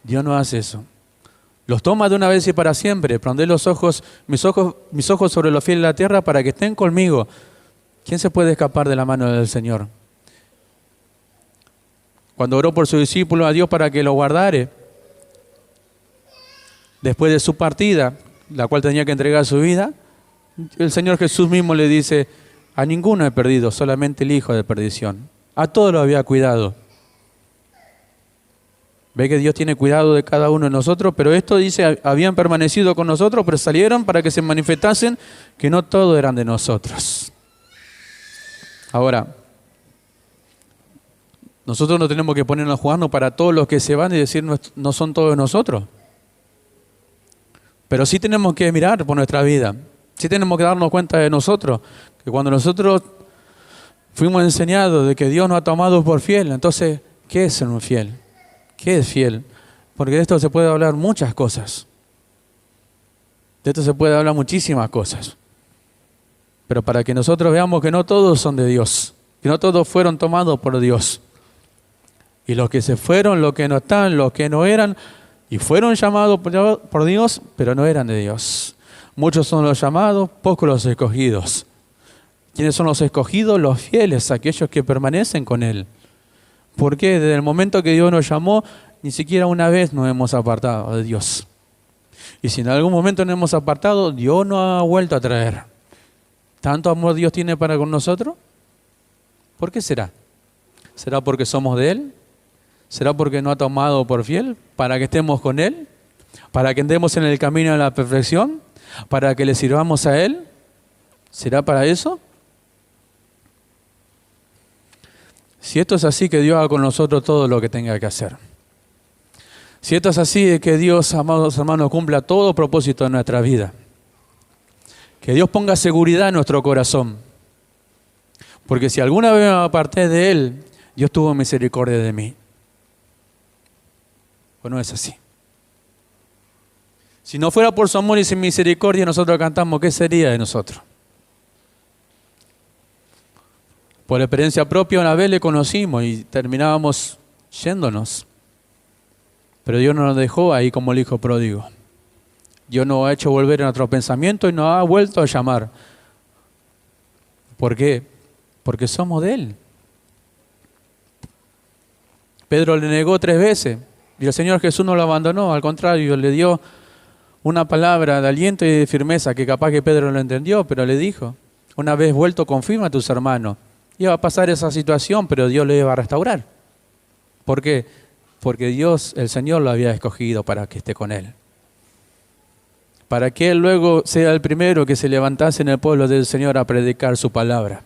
Speaker 1: Dios no hace eso. Los toma de una vez y para siempre. Prendé mis ojos sobre los fieles de la tierra para que estén conmigo. ¿Quién se puede escapar de la mano del Señor? Cuando oró por su discípulo a Dios para que lo guardare, después de su partida, la cual tenía que entregar su vida, el Señor Jesús mismo le dice, a ninguno he perdido, solamente el hijo de perdición. A todos lo había cuidado. Ve que Dios tiene cuidado de cada uno de nosotros, pero esto dice, habían permanecido con nosotros, pero salieron para que se manifestasen que no todos eran de nosotros. Ahora, nosotros no tenemos que ponernos jugando para todos los que se van y decir no son todos nosotros. Pero sí tenemos que mirar por nuestra vida. Sí tenemos que darnos cuenta de nosotros, que cuando nosotros fuimos enseñados de que Dios nos ha tomado por fiel, entonces, ¿qué es ser un fiel? ¿Qué es fiel? Porque de esto se puede hablar muchas cosas. De esto se puede hablar muchísimas cosas. Pero para que nosotros veamos que no todos son de Dios, que no todos fueron tomados por Dios. Y los que se fueron, los que no están, los que no eran, y fueron llamados por Dios, pero no eran de Dios. Muchos son los llamados, pocos los escogidos. ¿Quiénes son los escogidos? Los fieles, aquellos que permanecen con Él. ¿Por qué? Desde el momento que Dios nos llamó, ni siquiera una vez nos hemos apartado de Dios. Y si en algún momento nos hemos apartado, Dios nos ha vuelto a traer. ¿Tanto amor Dios tiene para con nosotros? ¿Por qué será? ¿Será porque somos de Él? ¿Será porque nos ha tomado por fiel? ¿Para que estemos con Él? ¿Para que andemos en el camino de la perfección? ¿Para que le sirvamos a Él? ¿Será para eso? Si esto es así, que Dios haga con nosotros todo lo que tenga que hacer. Si esto es así, es que Dios, amados hermanos, cumpla todo propósito de nuestra vida. Que Dios ponga seguridad en nuestro corazón. Porque si alguna vez me aparté de Él, Dios tuvo misericordia de mí. ¿O no es así? Si no fuera por su amor y sin misericordia, nosotros cantamos, ¿qué sería de nosotros? Por experiencia propia, una vez le conocimos y terminábamos yéndonos. Pero Dios no nos dejó ahí como el hijo pródigo. Dios nos ha hecho volver a nuestro pensamiento y nos ha vuelto a llamar. ¿Por qué? Porque somos de Él. Pedro le negó 3 veces y el Señor Jesús no lo abandonó. Al contrario, le dio una palabra de aliento y de firmeza que capaz que Pedro no lo entendió, pero le dijo, una vez vuelto confirma a tus hermanos. Iba a pasar esa situación, pero Dios lo iba a restaurar. ¿Por qué? Porque Dios, el Señor, lo había escogido para que esté con Él. Para que Él luego sea el primero que se levantase en el pueblo del Señor a predicar su palabra.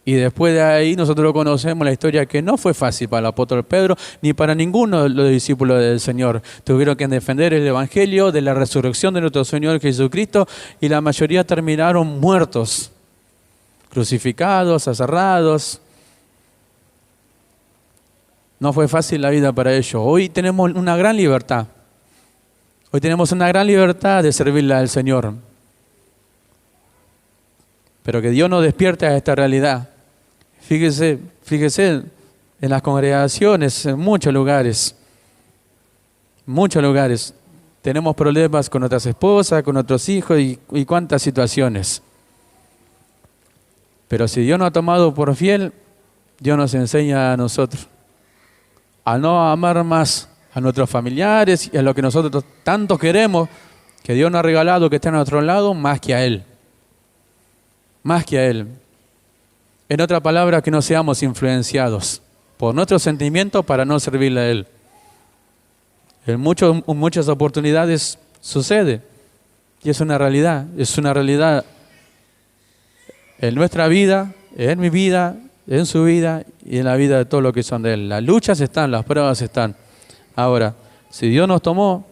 Speaker 1: Y después de ahí nosotros conocemos la historia que no fue fácil para el apóstol Pedro ni para ninguno de los discípulos del Señor. Tuvieron que defender el Evangelio de la resurrección de nuestro Señor Jesucristo y la mayoría terminaron muertos, crucificados, aserrados. No fue fácil la vida para ellos. Hoy tenemos una gran libertad. Hoy tenemos una gran libertad de servirle al Señor. Pero que Dios nos despierte a esta realidad. Fíjese en las congregaciones, en muchos lugares, tenemos problemas con nuestras esposas, con nuestros hijos y cuántas situaciones. Pero si Dios nos ha tomado por fiel, Dios nos enseña a nosotros a no amar más a nuestros familiares y a lo que nosotros tanto queremos, que Dios nos ha regalado que está a nuestro lado, más que a Él. Más que a Él. En otra palabra, que no seamos influenciados por nuestros sentimientos para no servirle a Él. En muchas oportunidades sucede y es una realidad en nuestra vida, en mi vida, en su vida y en la vida de todos los que son de Él. Las luchas están, las pruebas están. Ahora, si Dios nos tomó,